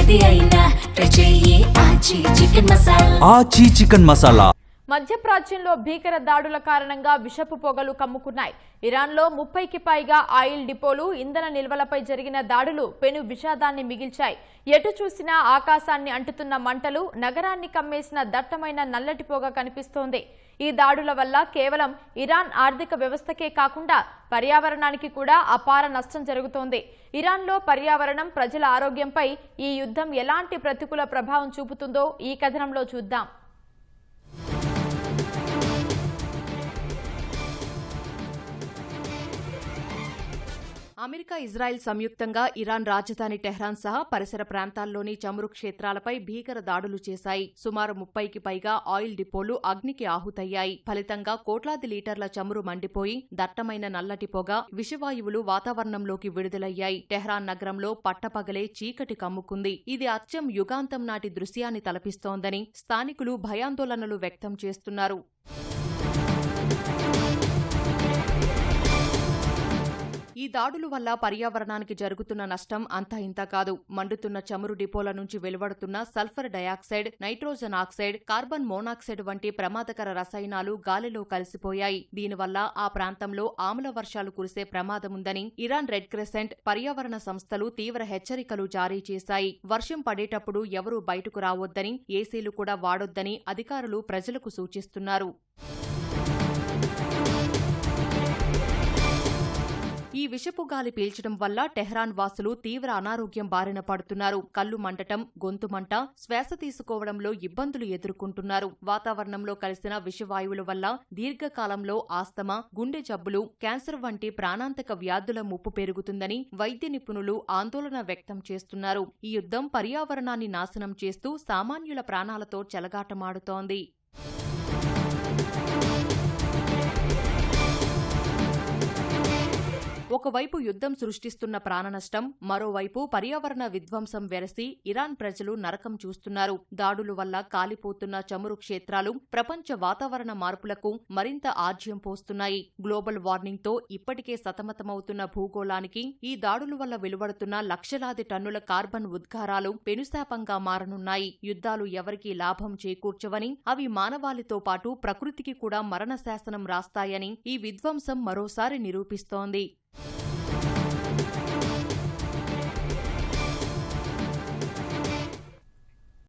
ఏది అయినా ట్రై చెయ్యి ఆచి చికెన్ మసాలా. ఆచి చికెన్ మసాలా. మధ్యప్రాచ్యంలో భీకర దాడుల కారణంగా విషపు పొగలు కమ్ముకున్నాయి. ఇరాన్లో 30కి పైగా ఆయిల్ డిపోలు, ఇంధన నిల్వలపై జరిగిన దాడులు పెను విషాదాన్ని మిగిల్చాయి. ఎటు చూసినా ఆకాశాన్ని అంటుతున్న మంటలు, నగరాన్ని కమ్మేసిన దట్టమైన నల్లటి పొగ కనిపిస్తోంది. ఈ దాడుల వల్ల కేవలం ఇరాన్ ఆర్థిక వ్యవస్థకే కాకుండా పర్యావరణానికి కూడా అపార నష్టం జరుగుతోంది. ఇరాన్లో పర్యావరణం, ప్రజల ఆరోగ్యంపై ఈ యుద్ధం ఎలాంటి ప్రతికూల ప్రభావం చూపుతుందో ఈ కథనంలో చూద్దాం. అమెరికా, ఇజ్రాయెల్ సంయుక్తంగా ఇరాన్ రాజధాని టెహ్రాన్ సహా పరిసర ప్రాంతాల్లోని చమురు క్షేత్రాలపై భీకర దాడులు చేశాయి. సుమారు 30కి పైగా ఆయిల్ డిపోలు అగ్నికి ఆహుతయ్యాయి. ఫలితంగా కోట్లాది లీటర్ల చమురు మండిపోయి దట్టమైన నల్లటి పొగ, విషవాయువులు వాతావరణంలోకి విడుదలయ్యాయి. టెహ్రాన్ నగరంలో పట్టపగలే చీకటి కమ్ముకుంది. ఇది అచ్చం యుగాంతం నాటి దృశ్యాన్ని తలపిస్తోందని స్థానికులు భయాందోళనలు వ్యక్తం చేస్తున్నారు. ఈ దాడుల వల్ల పర్యావరణానికి జరుగుతున్న నష్టం అంతా ఇంతా కాదు. మండుతున్న చమురు డిపోల నుంచి వెలువడుతున్న sulphur dioxide, nitrogen oxide, carbon monoxide వంటి ప్రమాదకర రసాయనాలు గాలిలో కలిసిపోయాయి. దీనివల్ల ఆ ప్రాంతంలో ఆమ్ల వర్షాలు కురిసే ప్రమాదముందని ఇరాన్ రెడ్ క్రెసెంట్, పర్యావరణ సంస్థలు తీవ్ర హెచ్చరికలు జారీ చేశాయి. వర్షం పడేటప్పుడు ఎవరూ బయటకు రావొద్దని, ఏసీలు కూడా వాడొద్దని అధికారులు ప్రజలకు సూచిస్తున్నారు. ఈ విషపు గాలి పీల్చడం వల్ల టెహ్రాన్ వాసులు తీవ్ర అనారోగ్యం బారిన పడుతున్నారు. కళ్లు మంటటం, గొంతు మంట, శ్వాస తీసుకోవడంలో ఇబ్బందులు ఎదుర్కొంటున్నారు. వాతావరణంలో కలిసిన విషవాయువుల వల్ల దీర్ఘకాలంలో ఆస్తమా, గుండె జబ్బులు, క్యాన్సర్ వంటి ప్రాణాంతక వ్యాధుల ముప్పు పెరుగుతుందని వైద్య నిపుణులు ఆందోళన వ్యక్తం చేస్తున్నారు. ఈ యుద్ధం పర్యావరణాన్ని నాశనం చేస్తూ సామాన్యుల ప్రాణాలతో చెలగాటమాడుతోంది. ఒకవైపు యుద్ధం సృష్టిస్తున్న ప్రాణనష్టం, మరోవైపు పర్యావరణ విధ్వంసం వెరసి ఇరాన్ ప్రజలు నరకం చూస్తున్నారు. దాడుల వల్ల కాలిపోతున్న చమురు క్షేత్రాలు ప్రపంచ వాతావరణ మార్పులకు మరింత ఆజ్యం పోస్తున్నాయి. గ్లోబల్ వార్మింగ్తో ఇప్పటికే సతమతమవుతున్న భూగోళానికి ఈ దాడుల వల్ల వెలువడుతున్న లక్షలాది టన్నుల కార్బన్ ఉద్గారాలు పెనుశాపంగా మారనున్నాయి. యుద్ధాలు ఎవరికీ లాభం చేకూర్చవని, అవి మానవాళితో పాటు ప్రకృతికి కూడా మరణ శాసనం రాస్తాయని ఈ విధ్వంసం మరోసారి నిరూపిస్తోంది.